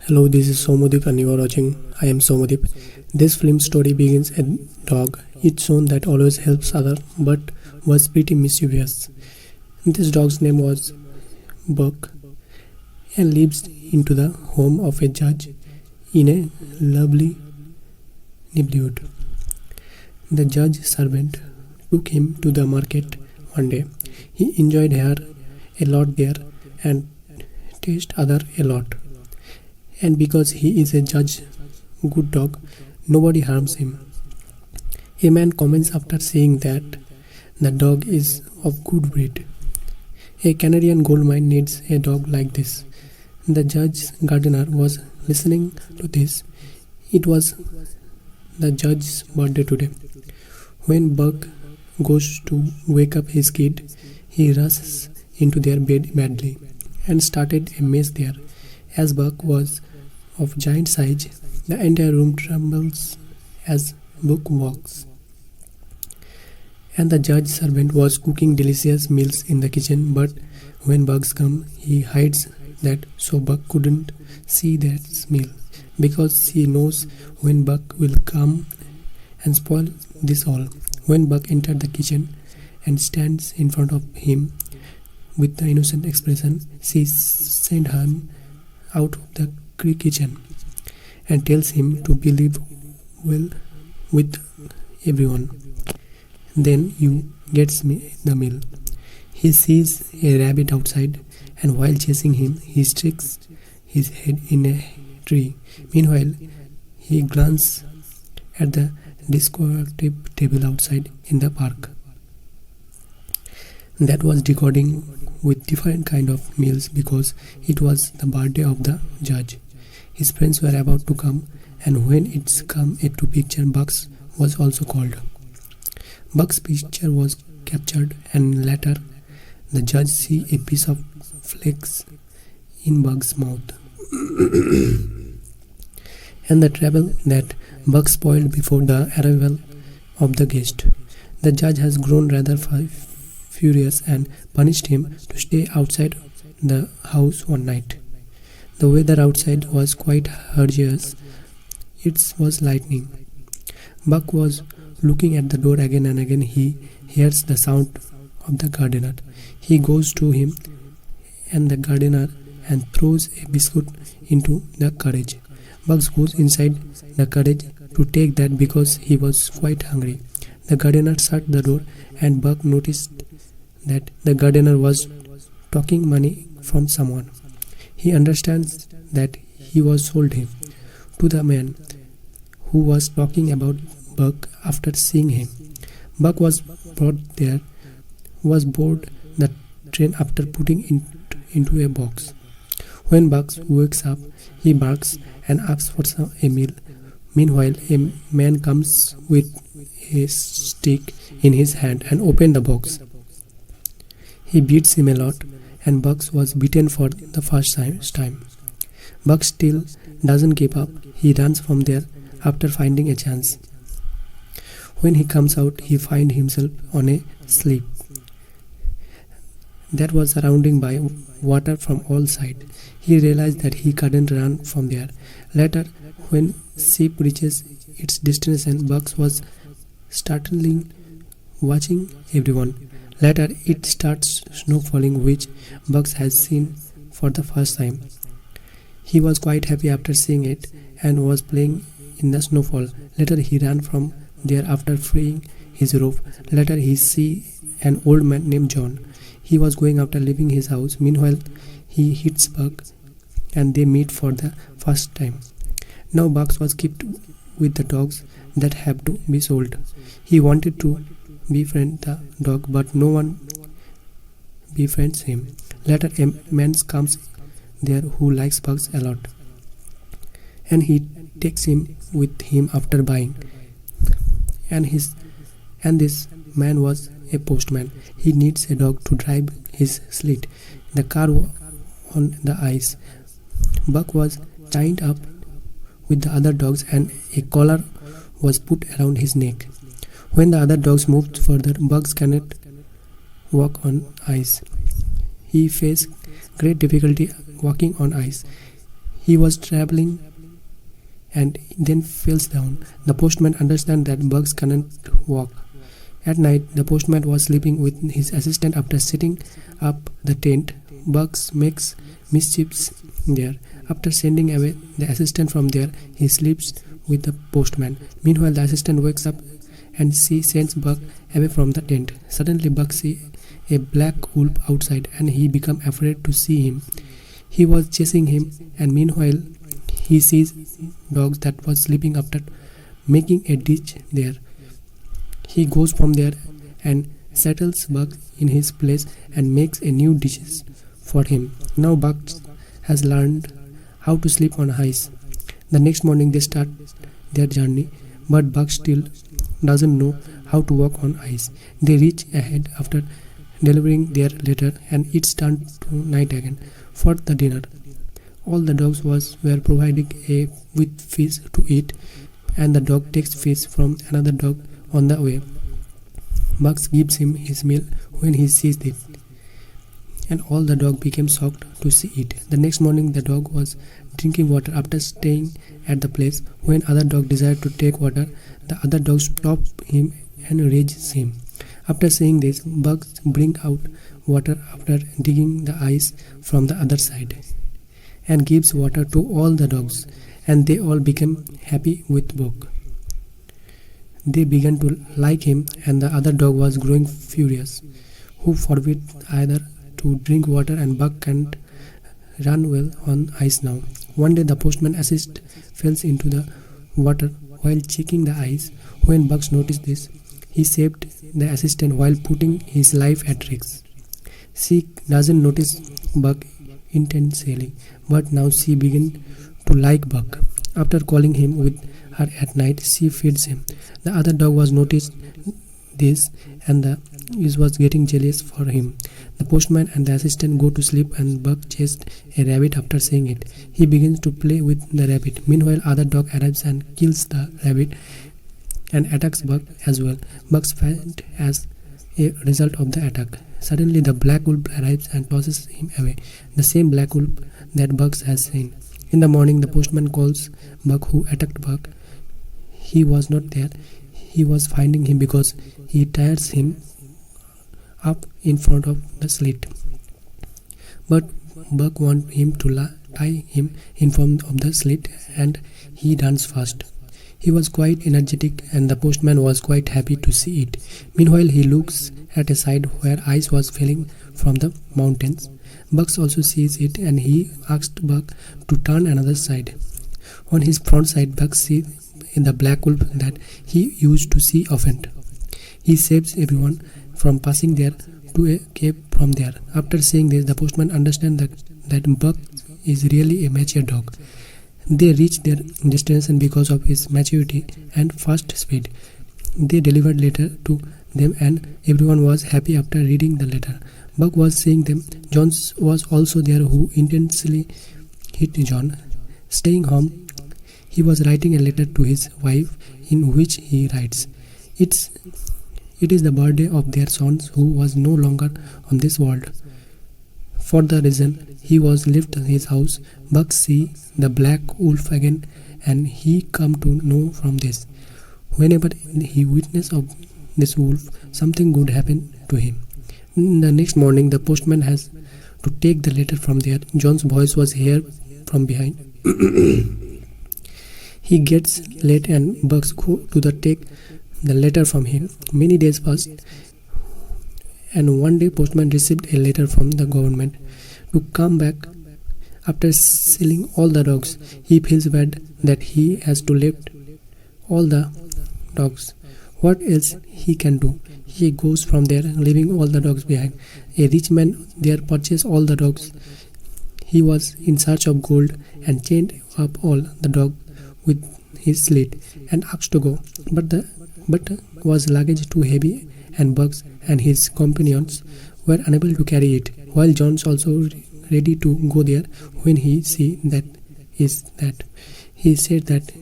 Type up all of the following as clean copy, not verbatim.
Hello, this is Somodip and you are watching I am Somodip. This film story begins a dog. It's shown that always helps other but was pretty mischievous. This dog's name was Buck and lives into the home of a judge in a lovely neighborhood. The judge's servant took him to the market one day. He enjoyed her a lot there and tasted other a lot. And because he is a judge good dog, nobody harms him. A man comments after saying that the dog is of good breed. A Canadian gold mine needs a dog like this. The judge's gardener was listening to this. It was the judge's birthday today. When Buck goes to wake up his kid, he rushes into their bed badly and started a mess there. As Buck was of giant size, the entire room trembles as Buck walks. And the judge's servant was cooking delicious meals in the kitchen, but when bugs come, he hides that so Buck couldn't see that meal, because he knows when Buck will come and spoil this all. When Buck entered the kitchen and stands in front of him with the innocent expression, she sent him out of the kitchen and tells him to believe well with everyone. Then you gets me the meal. He sees a rabbit outside, and while chasing him, he sticks his head in a tree. Meanwhile, he glances at the decorative table outside in the park that was decorating with different kind of meals because it was the birthday of the judge. His friends were about to come, and when it's come to picture, Buck's was also called. Buck's picture was captured, and later the judge see a piece of flakes in Buck's mouth. And the trouble that Buck spoiled before the arrival of the guest. The judge has grown rather furious and punished him to stay outside the house one night. The weather outside was quite hazardous. It was lightning. Buck was looking at the door again and again. He hears the sound of the gardener. He goes to him and the gardener and throws a biscuit into the cottage. Buck goes inside the cottage to take that because he was quite hungry. The gardener shut the door, and Buck noticed that the gardener was taking money from someone. He understands that he was sold him to the man who was talking about Buck after seeing him. Buck was brought there, was board the train after putting it into a box. When Buck wakes up, he barks and asks for a meal. Meanwhile, a man comes with a stick in his hand and opens the box. He beats him a lot, and Buck was beaten for the first time. Buck still doesn't give up. He runs from there after finding a chance. When he comes out, he finds himself on a slip that was surrounded by water from all sides. He realized that he couldn't run from there. Later, when ship reaches its destination, Buck was startlingly watching everyone. Later, it starts snow falling, which Buck has seen for the first time. He was quite happy after seeing it and was playing in the snowfall. Later, he ran from there after freeing his rope. Later, he sees an old man named John. He was going after leaving his house. Meanwhile, he hits Buck and they meet for the first time. Now Buck was kept with the dogs that have to be sold. He wanted to befriend the dog, but no one befriends him. Later, a man comes there who likes Bugs a lot, and he takes him with him after buying. And this man was a postman. He needs a dog to drive his sled. The car on the ice. Buck was tied up with the other dogs, and a collar was put around his neck. When the other dogs moved further, Bugs cannot walk on ice. He faced great difficulty walking on ice. He was traveling and then falls down. The postman understands that Bugs cannot walk. At night, the postman was sleeping with his assistant after setting up the tent. Bugs makes mischiefs there. After sending away the assistant from there, he sleeps with the postman. Meanwhile, the assistant wakes up and she sends Bug away from the tent. Suddenly, Bug sees a black wolf outside and he becomes afraid to see him. He was chasing him, and meanwhile, he sees dogs that was sleeping after making a ditch there. He goes from there and settles Bug in his place and makes a new dishes for him. Now Bug has learned how to sleep on ice. The next morning they start their journey, but Bug still doesn't know how to walk on ice. They reach ahead after delivering their letter, and it's turned to night again. For the dinner, all the dogs were provided with fish to eat, and the dog takes fish from another dog on the way. Bugs gives him his meal when he sees it, and all the dog became shocked to see it. The next morning the dog was drinking water after staying at the place. When other dog desired to take water, the other dog stopped him and rages him. After seeing this, Bugs bring out water after digging the ice from the other side and gives water to all the dogs, and they all became happy with Bug. They began to like him, and the other dog was growing furious, who forbid either to drink water, and Bug can't run well on ice now. One day the postman assist falls into the water while checking the ice. When Bugs noticed this, he saved the assistant while putting his life at risk. She doesn't notice Bug intensely, but now she begins to like Bug. After calling him with her at night, she feeds him. The other dog was noticed this, and was getting jealous for him. The postman and the assistant go to sleep, and Bug chased a rabbit after seeing it. He begins to play with the rabbit. Meanwhile, other dog arrives and kills the rabbit and attacks Bug as well. Bugs faint as a result of the attack. Suddenly, the black wolf arrives and tosses him away, the same black wolf that Bugs has seen. In the morning, the postman calls Bug, who attacked Bug. He was not there. He was finding him because he ties him up in front of the slit. But Bug wants him to tie him in front of the slit, and he runs fast. He was quite energetic, and the postman was quite happy to see it. Meanwhile, he looks at a side where ice was falling from the mountains. Bugs also sees it, and he asked Bug to turn another side. On his front side, Bug sees the black wolf that he used to see often. He saves everyone from passing there to a cave from there. After seeing this, the postman understands that Bug is really a mature dog. They reach their destination because of his maturity and fast speed. They delivered letter to them, and everyone was happy after reading the letter. Bug was seeing them. John was also there, who intensely hit John. Staying home, he was writing a letter to his wife in which he writes, It is the birthday of their son who was no longer on this world. For the reason he was left his house, Bug see the black wolf again, and he come to know from this. Whenever he witness of this wolf, something good happen to him. The next morning, the postman has to take the letter from there. John's voice was heard from behind. He gets late, and Bugs go to take the letter from him. Many days passed, and one day postman received a letter from the government to come back. After selling all the dogs, he feels bad that he has to leave all the dogs. What else he can do? He goes from there, leaving all the dogs behind. A rich man there purchased all the dogs. He was in search of gold and chained up all the dogs with his slit and asked to go. But was luggage too heavy, and Bugs and his companions were unable to carry it. While John's also ready to go there, when he see that he said that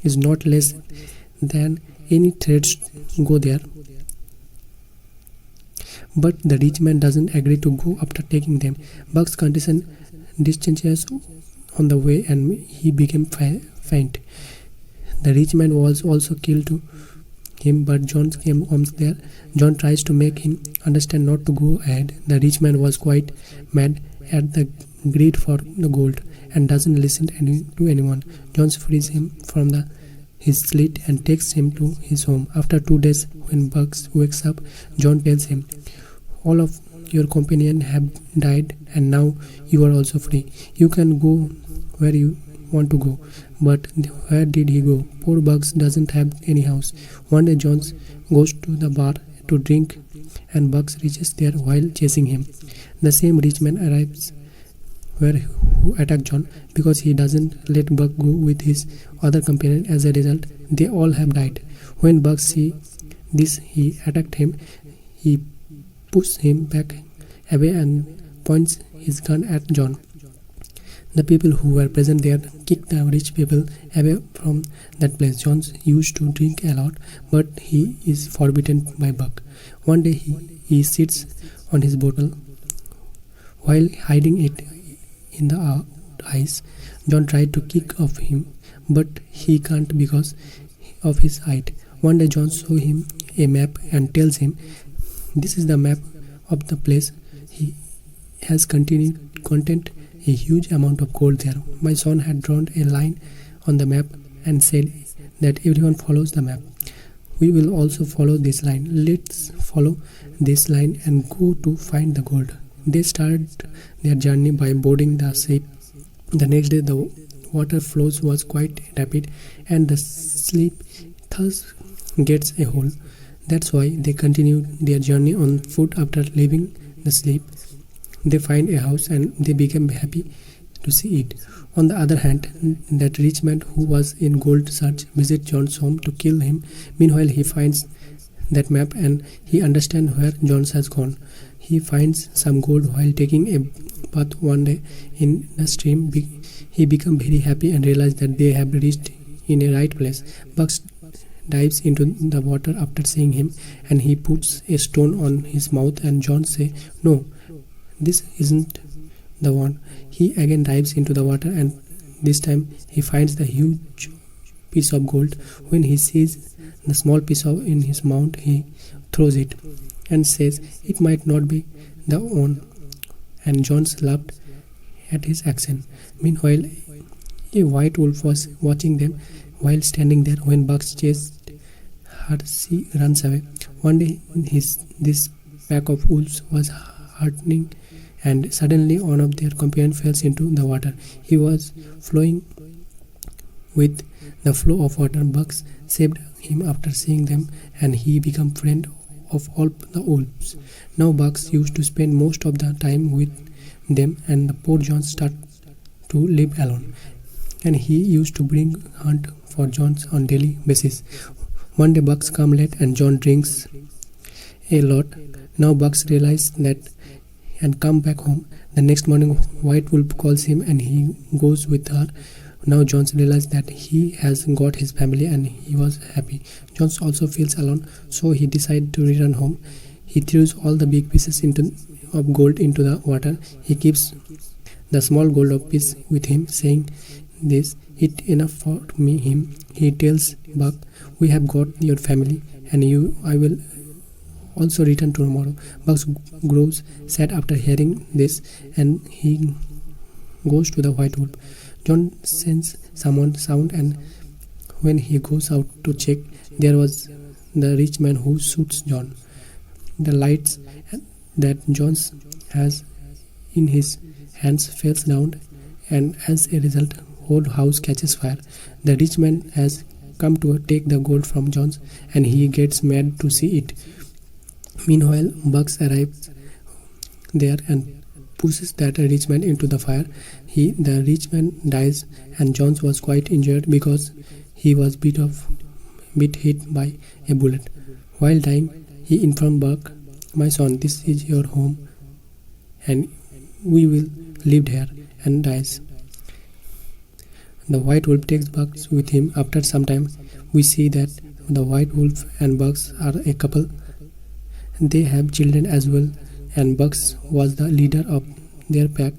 is not less than any threats go there. But the rich man doesn't agree to go after taking them. Bugs condition discharges on the way and he became faint. The rich man was also killed to him, but John comes there. John tries to make him understand not to go ahead. The rich man was quite mad at the greed for the gold and doesn't listen to anyone. John frees him from his slit and takes him to his home. After 2 days, when Bugs wakes up, John tells him, "All of your companions have died and now you are also free. You can go where you want to go." But where did he go? Poor Bugs doesn't have any house. One day John goes to the bar to drink and Bugs reaches there while chasing him. The same rich man arrives who attacked John because he doesn't let Bugs go with his other companion. As a result, they all have died. When Bugs sees this, he attacked him. He pushes him back away and points his gun at John. The people who were present there kicked the rich people away from that place. John used to drink a lot, but he is forbidden by Buck. One day he sits on his bottle while hiding it in the ice. John tried to kick off him, but he can't because of his height. One day John shows him a map and tells him, "This is the map of the place." He has content a huge amount of gold there. My son had drawn a line on the map and said that everyone follows the map. We will also follow this line. Let's follow this line and go to find the gold. They started their journey by boarding the ship. The next day the water flows was quite rapid and the ship thus gets a hole. That's why they continued their journey on foot. After leaving the ship, they find a house and they became happy to see it. On the other hand, that rich man who was in gold search visits John's home to kill him. Meanwhile, he finds that map and he understands where John has gone. He finds some gold while taking a bath one day in the stream. He becomes very happy and realizes that they have reached in a right place. Bugs dives into the water after seeing him and he puts a stone on his mouth and John says, "No, this isn't the one." He again dives into the water and this time he finds the huge piece of gold. When he sees the small piece in his mouth, he throws it and says it might not be the one, and John laughed at his action. Meanwhile, a white wolf was watching them while standing there. When Bugs chased her, she runs away. One day this pack of wolves was hurting and suddenly one of their companions fell into the water. He was flowing with the flow of water. Bugs saved him after seeing them and he became friend of all the wolves. Now Bugs used to spend most of the time with them and the poor John started to live alone. And he used to bring hunt for John on daily basis. One day Bugs come late and John drinks a lot. Now Bugs realizes that and come back home. The next morning White Wolf calls him and he goes with her. Now John realizes that he has got his family and he was happy. John also feels alone, so he decides to return home. He throws all the big pieces of gold into the water. He keeps the small gold piece with him, saying, "This is enough for me." He tells Buck, "We have got your family and I will also return tomorrow." Bugs grows sad after hearing this and he goes to the White Wolf. John senses someone sound and when he goes out to check, there was the rich man who shoots John. The lights that John has in his hands falls down and as a result whole house catches fire. The rich man has come to take the gold from John and he gets mad to see it. Meanwhile, Bugs arrives there and pushes that rich man into the fire. The rich man dies and John was quite injured because he was hit by a bullet. While dying, he informed Buck, "My son, this is your home and we will live here," and dies. The White Wolf takes Bugs with him. After some time, we see that the White Wolf and Bugs are a couple. They have children as well and Bugs was the leader of their pack.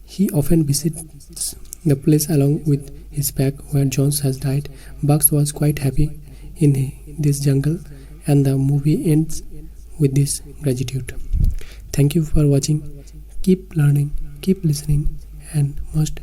He often visits the place along with his pack where Jones has died. Bugs was quite happy in this jungle, and the movie ends with this gratitude. Thank you for watching. Keep learning, keep listening, and most